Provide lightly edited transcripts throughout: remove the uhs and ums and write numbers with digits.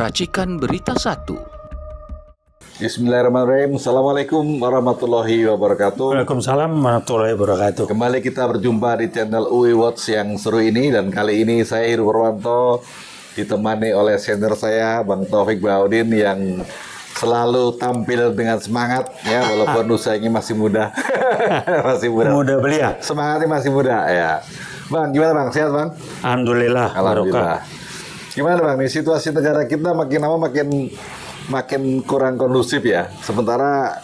Racikan Berita 1. Bismillahirrahmanirrahim. Assalamualaikum warahmatullahi wabarakatuh. Waalaikumsalam warahmatullahi wabarakatuh. Kembali kita berjumpa di channel UI Watch yang seru ini, dan kali ini saya Heru Purwanto ditemani oleh senior saya Bang Taufik Bahaudin yang selalu tampil dengan semangat ya, walaupun usianya masih muda. Masih muda. Muda belia. Semangatnya masih muda ya. Bang, gimana Bang? Sehat Bang? Alhamdulillah. Alhamdulillah. Gimana Bang? Nih situasi negara kita makin lama makin kurang kondusif ya. Sementara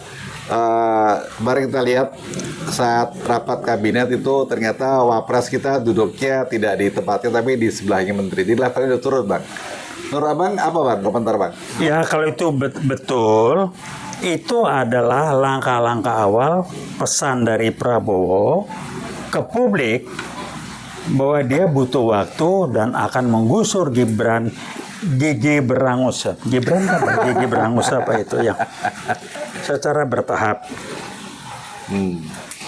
kemarin kita lihat saat rapat kabinet itu ternyata wapres kita duduknya tidak di tempatnya tapi di sebelahnya menteri. Di levelnya udah turun Bang. Menurut Abang apa Bang? Komentar Bang? Ya kalau itu betul, itu adalah langkah-langkah awal pesan dari Prabowo ke publik bahwa dia butuh waktu dan akan menggusur Gibran Gigi Berangus. Gibran apa? Gigi Berangus apa itu yang secara bertahap.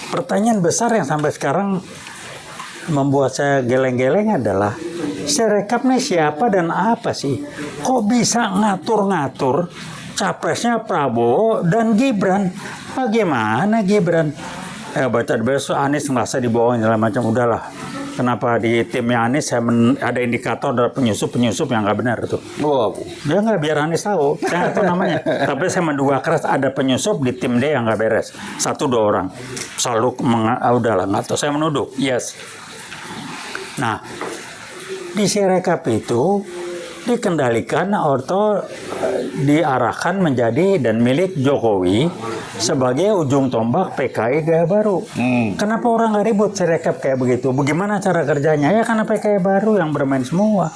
Pertanyaan besar yang sampai sekarang membuat saya geleng-geleng adalah Sirekap nih siapa dan apa sih? Kok bisa ngatur-ngatur capresnya Prabowo dan Gibran? Bagaimana Gibran? Baca besok Anies merasa dibohongin segala macam, udahlah. Kenapa di timnya Anies saya ada indikator dari penyusup yang nggak benar itu? Wow. Dia nggak, biar Anies tahu, saya nggak tahu namanya. Tapi saya menduga keras ada penyusup di tim dia yang nggak beres. 1-2 orang selalu udahlah nggak tahu. Saya menuduh, yes. Nah, di Sirekap itu dikendalikan atau diarahkan menjadi dan milik Jokowi sebagai ujung tombak PKI gaya baru. Kenapa orang nggak ribut Sirekap kayak begitu? Bagaimana cara kerjanya? Ya karena PKI baru yang bermain semua.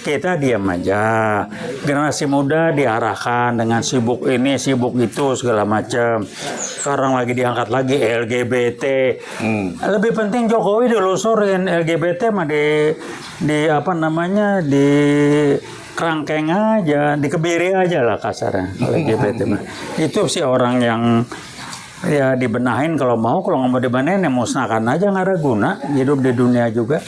Kita diam aja. Generasi muda diarahkan dengan sibuk ini, sibuk itu, segala macam. Sekarang lagi diangkat lagi LGBT. Lebih penting Jokowi dilusurin LGBT mah di apa namanya, di kerangkeng aja, dikebiri aja lah kasarnya LGBT mah. Itu sih orang yang ya dibenahin kalau nggak mau dibenahin ya musnahkan aja, nggak ada guna hidup di dunia juga.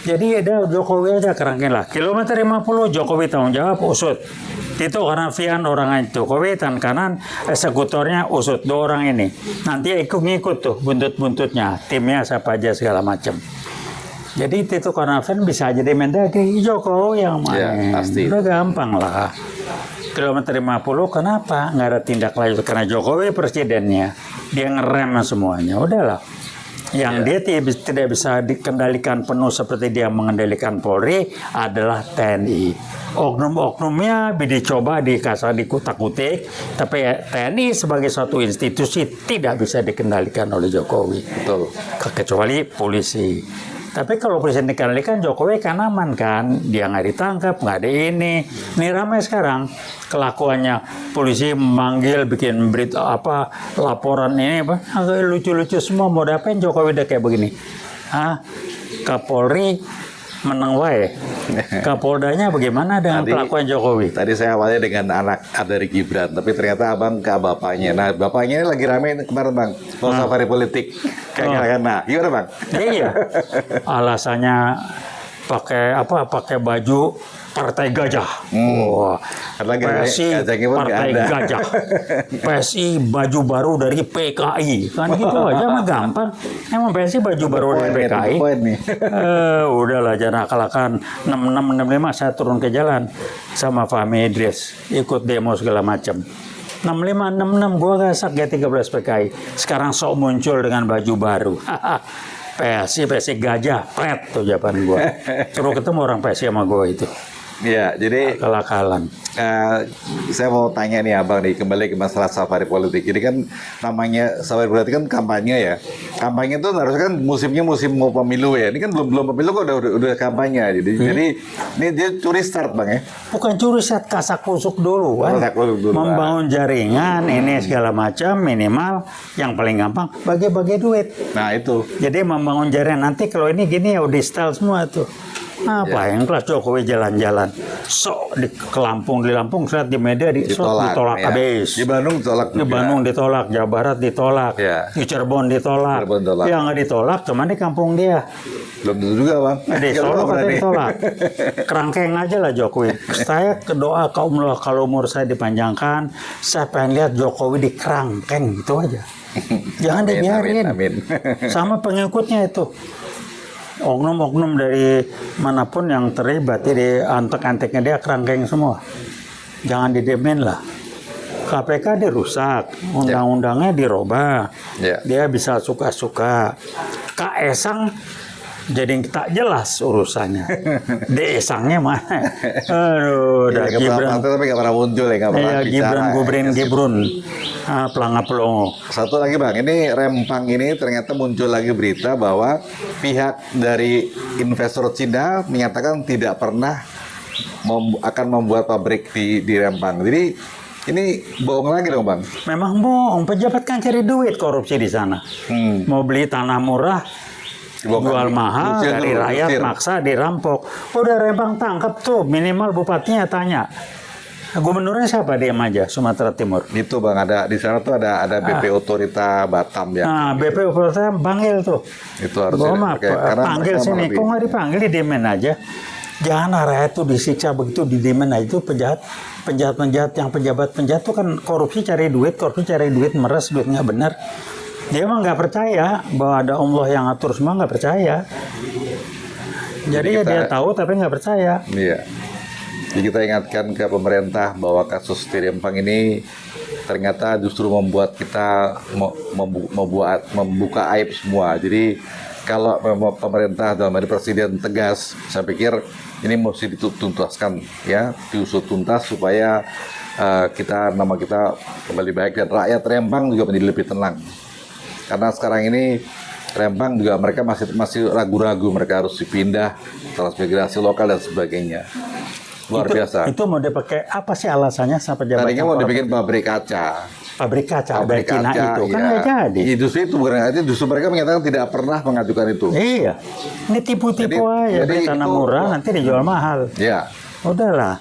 Jadi ada Jokowi aja kerangkeng lah. Kilometer 50 Jokowi tanggung jawab, usut. Tito Karnavian orang itu, Jokowi tangan kanan, eksekutornya usut, 2 orang ini. Nanti ikut-ngikut tuh buntut-buntutnya, timnya siapa aja segala macam. Jadi Tito Karnavian bisa jadi Mendagri, Jokowi yang main. Ya, pasti. Udah gampang lah. Kilometer 50 kenapa nggak ada tindak lanjut? Karena Jokowi presidennya, dia ngerem semuanya. Udahlah. Yang dia tidak bisa dikendalikan penuh seperti dia mengendalikan Polri adalah TNI. Oknum-oknumnya dicoba dikutak-kutik, tapi TNI sebagai suatu institusi tidak bisa dikendalikan oleh Jokowi. Betul. Kecuali polisi. Tapi kalau polisi dikendalikan Jokowi kan aman kan, dia nggak ditangkap, nggak ada ini. Ini ramai sekarang kelakuannya, polisi memanggil, bikin berita apa, laporan ini apa, agak lucu-lucu semua. Mau diapain Jokowi udah kayak begini? Kapolri menang wae. Kapoldanya bagaimana dengan kelakuan Jokowi? Tadi saya awalnya dengan anak dari Gibran, tapi ternyata Abang ke bapaknya. Nah, bapaknya ini lagi rame kemarin Bang, mau safari politik. Nah, gimana Bang? Iya. Alasannya pakai baju Partai Gajah. Wah, PSI Partai Gajah. PSI baju baru dari PKI. Kan gitu aja mah gampang. Emang PSI baju baru dari PKI. Udahlah jangan akal-akalan. 66 saya turun ke jalan sama Fahmi Idris, ikut demo segala macam. 65 gua gasak G13 PKI. Sekarang sok muncul dengan baju baru. PSI Gajah, pret tuh jawaban gua. Suruh ketemu orang PSI sama gua itu. Iya, jadi akal-akalan. Saya mau tanya nih Abang nih, kembali ke masalah safari politik. Jadi kan namanya safari politik kan kampanye ya. Kampanye itu harusnya kan musimnya musim mau pemilu ya. Ini kan belum pemilu kok udah kampanye. Jadi ini dia curi start Bang ya. Bukan curi start, kasak kusuk dulu kan. Membangun jaringan ini segala macam, minimal yang paling gampang bagi-bagi duit. Nah itu. Jadi membangun jaringan, nanti kalau ini gini ya udah style semua tuh. Ngapain kelas Jokowi jalan-jalan? Ke Lampung, di Lampung, di media ditolak ya. habis. Di Bandung ditolak juga. Di Bandung ditolak, Jawa Barat ditolak, Ya. di Cirebon ditolak. Ditolak. Yang nggak ditolak cuman di kampung dia. Belum tentu juga, Bang. Di Solo katanya ditolak. Kerangkeng aja lah Jokowi. Saya doa kalau umur saya dipanjangkan, saya pengen lihat Jokowi di kerangkeng gitu aja. Jangan Amin, dibiarin. amin. Sama pengikutnya itu. Oknum-oknum dari manapun yang terlibat di antek-anteknya dia kerangkeng semua. Jangan didiemin lah. KPK dirusak, undang-undangnya dirubah. Ya. Dia bisa suka-suka. Kaesang jadi tak jelas urusannya. Desangnya mana? Aduh, udah Gibran. Tapi nggak pernah muncul ya, nggak pernah bicara. Gibrun. Pelangap-pelongo. Satu lagi, Bang, ini Rempang ini ternyata muncul lagi berita bahwa pihak dari investor Cina menyatakan tidak pernah akan membuat pabrik di Rempang. Jadi ini bohong lagi dong, Bang. Memang bohong, pejabat kan cari duit korupsi di sana. Mau beli tanah murah, jual mahal, dari rakyat maksa dirampok. Udah Rempang tangkap tuh, minimal bupatinya tanya. Gubernurnya siapa? Diam aja, Sumatera Timur. Itu, Bang, ada di sana tuh ada BP Otorita Batam ya. Nah, BP Otorita panggil tuh. Itu harus panggil sini. Kok nggak dipanggil, didiemin aja. Jangan rakyat tuh disiksa begitu, didiemin aja. Itu penjahat yang pejabat tuh kan korupsi cari duit, meres duit nggak benar. Dia emang nggak percaya bahwa ada Allah yang atur semua, nggak percaya. Jadi dia tahu tapi nggak percaya. Iya. Jadi kita ingatkan ke pemerintah bahwa kasus di Rempang ini ternyata justru membuat kita membuka aib semua. Jadi kalau pemerintah dalam hal presiden tegas, saya pikir ini mesti dituntaskan, ya, diusut tuntas supaya nama kita kembali baik dan rakyat Rempang juga menjadi lebih tenang. Karena sekarang ini Rempang juga mereka masih ragu-ragu, mereka harus dipindah transmigrasi lokal dan sebagainya. Luar biasa. Itu mau dipakai apa sih alasannya sampai pejabat? Tadinya mau dibikin pabrik kaca. Pabrik kaca dari Cina itu kan nggak jadi. Justru itu bukan itu, justru mereka menyatakan tidak pernah mengajukan itu. Iya, ini tipu-tipu aja. Beli tanah murah nanti dijual mahal. Iya. Udahlah.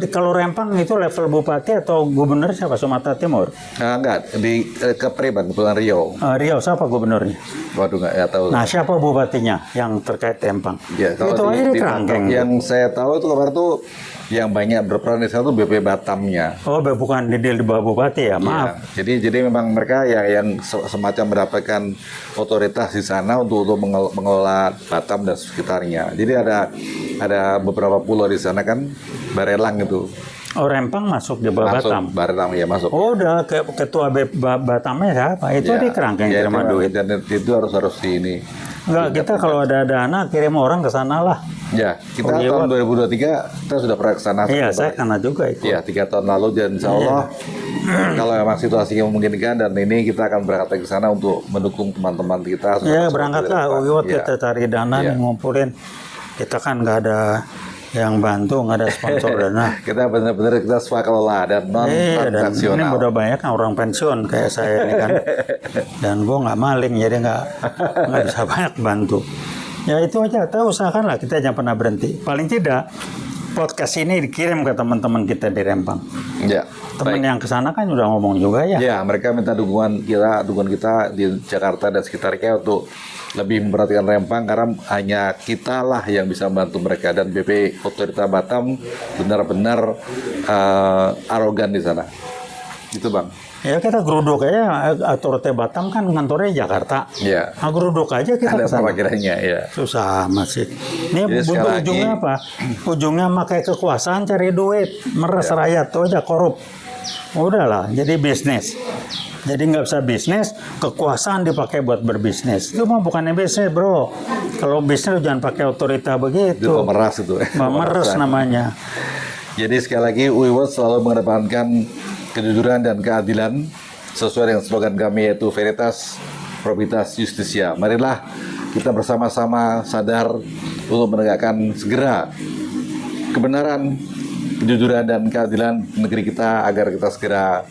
Kalau Rempang itu level bupati atau gubernur siapa? Sumatera Timur? Enggak, di Kepri, Bang, Kepulauan Riau. Riau siapa gubernurnya? Waduh, nggak tahu. Nah, siapa bupatinya yang terkait Rempang? Ya, itu aja di kerangkeng. Yang saya tahu itu kemarin tuh yang banyak berperan di sana tuh BP Batamnya. Oh, bukan di bawah bupati ya, maaf. Ya, jadi memang mereka yang semacam mendapatkan otoritas di sana untuk mengelola Batam dan sekitarnya. Jadi ada beberapa pulau di sana kan, Barelang itu. Oh, Rempang masuk di bawah Batam. Barelang ya masuk. Oh, udah ketua Batamnya siapa? Itu di kerangkeng terima duit. Dan itu harus di ini. Enggak, kita kalau ada dana kirim orang ke sana lah. Ya, kita tahun 2023 kita sudah pernah ke sana. Iya, saya kena juga itu. Iya, 3 tahun lalu dan insya Allah kalau memang situasinya memungkinkan dan ini kita akan berangkat ke sana untuk mendukung teman-teman kita. Iya, berangkatlah. Kita cari dana nih, ngumpulin. Kita kan nggak ada yang bantu, nggak ada sponsor dana. Kita benar-benar kita swakelola dan non transaksional. Ini udah banyak kan orang pensiun kayak saya ini kan. Dan gue nggak maling, jadi nggak bisa banyak bantu. Ya itu aja, kita usahakanlah, kita jangan pernah berhenti. Paling tidak podcast ini dikirim ke teman-teman kita di Rempang. Ya. Teman yang kesana kan udah ngomong juga ya. Ya, mereka minta dukungan kita di Jakarta dan sekitarnya untuk lebih memperhatikan Rempang karena hanya kita lah yang bisa membantu mereka dan BP Otorita Batam benar-benar arogan di sana. Itu, Bang. Ya kita geruduk aja, Otorita Batam kan kantornya Jakarta. Iya. Nah, geruduk aja kita ada kesana. perwakilannya, ya. Susah masih. Ini Jadi ujungnya apa? Ujungnya pakai kekuasaan cari duit, meres rakyat tuh aja korup. Udahlah, jadi bisnis. Jadi nggak bisa bisnis, kekuasaan dipakai buat berbisnis. Itu mah bukannya bisnis, bro. Kalau bisnis jangan pakai otorita begitu. Itu pemeras itu. Pemeras namanya. Jadi sekali lagi Uiwot selalu mengedepankan kejujuran dan keadilan sesuai dengan slogan kami yaitu Veritas, Probitas, Justitia. Marilah kita bersama-sama sadar untuk menegakkan segera kebenaran, kejujuran dan keadilan negeri kita agar kita segera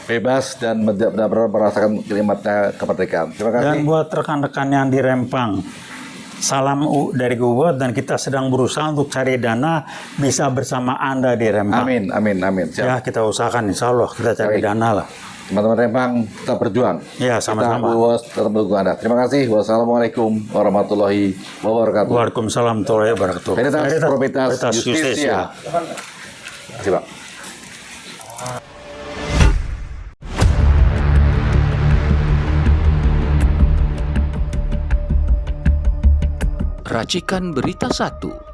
bebas dan benar-benar merasakan nikmatnya kemerdekaan. Terima kasih. Dan buat rekan-rekan yang di Rempang, Salam dari Gubot dan kita sedang berusaha untuk cari dana bisa bersama Anda di Rempang. Amin, amin, amin. Siap. Ya, kita usahakan insya Allah kita cari Baik. dana lah. Teman-teman Rempang, kita berjuang. Ya, sama-sama. Kita bos tetap mendukung Anda. Terima kasih. Wassalamualaikum warahmatullahi wabarakatuh. Waalaikumsalam warahmatullahi wabarakatuh. Veritas Probitas Veritas Justisia. Terima kasih, Pak. Racikan Berita 1